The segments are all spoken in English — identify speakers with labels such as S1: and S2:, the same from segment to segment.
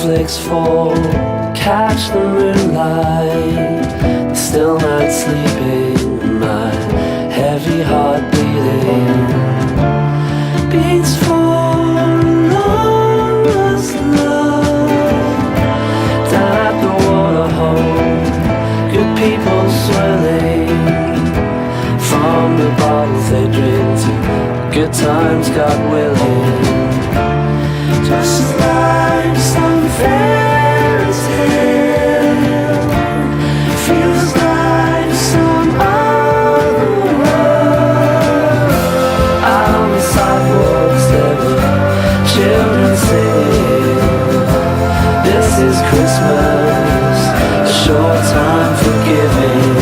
S1: snowflakes fall, catch the moonlight, the still night sleeping, my heavy heart beating, beats for lost love. Down at the waterhole, good people swirling from the bottles they drink to good times, God willing. Just like some fairy tale, feels like some other world. Out on the sidewalks there were children singing, this is Christmas, a short time for giving.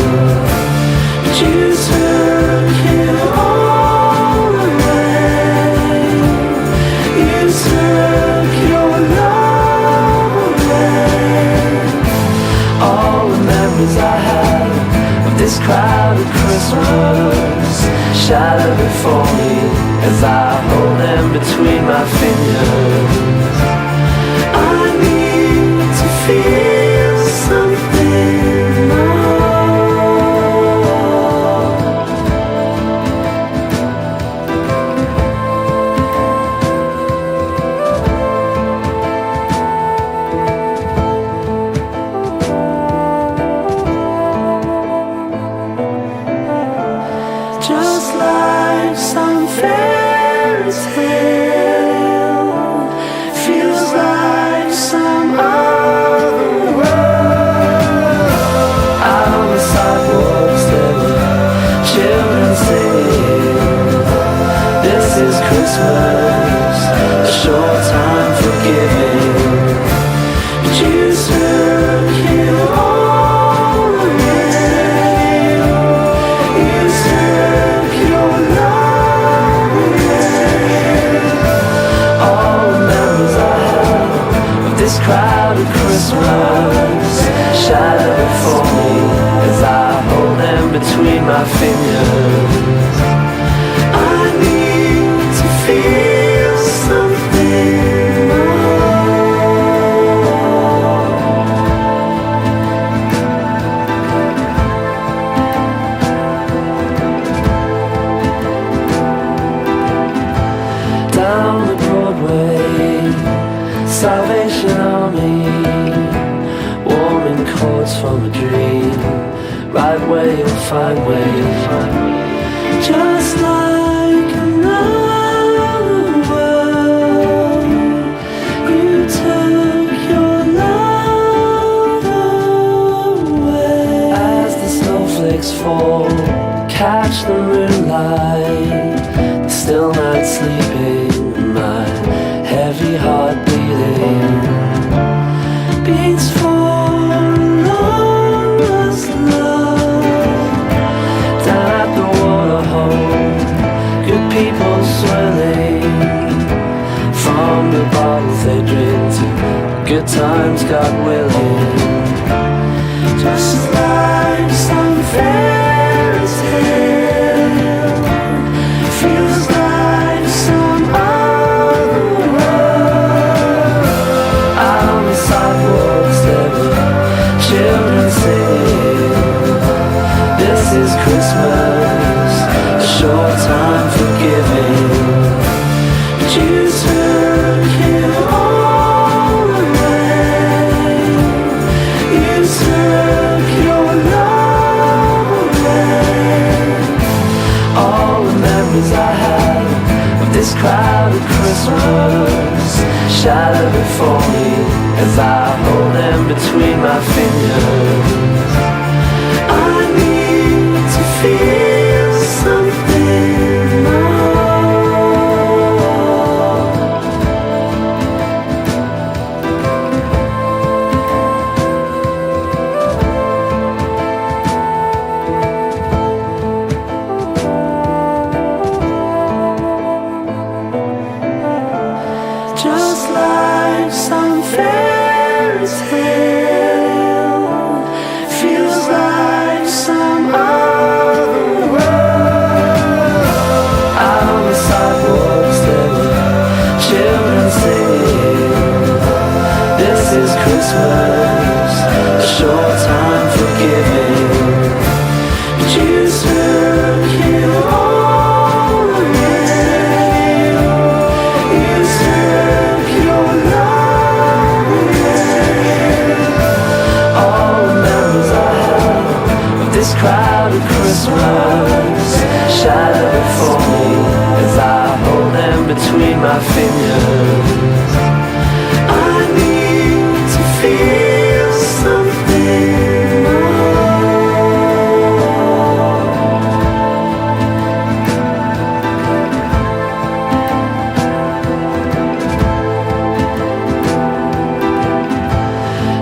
S1: But you took it all away, you took your love away. All the memories I have of this crowded Christmas shatter before me as I hold them between my fingers. I need to feel something more. Just like some fairy tale, feels like some other world. Out on the sidewalks there were children singing, this is Christmas, a short time for giving. But you took it all away, you took your love away. All the memories I have of this crowded Christmas shatter before me as I hold them between my fingers. I need to feel something more. Down the Broadway, Salvation Army, warming chords from a dream, right where you'll find me. Just like another world, you took your love away. As the snowflakes fall, catch the moonlight, the still night sleeping, my heavy heart beating, beats for lost love. Down at the waterhole, good people swirling from the bottles they drink to good times, God willing. Just like some fairy tale, feels like some other world. Out on the sidewalks there were children singing, this is Christmas, a short time for giving. But you took it all away, you took your love away. All the memories I have of this crowded Christmas shatter before me as I hold them between my fingers. I need to feel something more. Just like some fairy tale, feels like some Christmas, a short time for giving. But you took it all away. You took your love away. All the memories I have of this crowded Christmas shadow before me as I hold them between my fingers. I need to feel something more.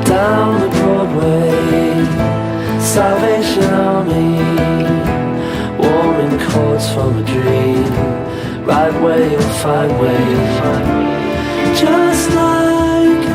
S1: Down the Broadway, Salvation Army, warming chords from a dream. Right way you'll find way, just like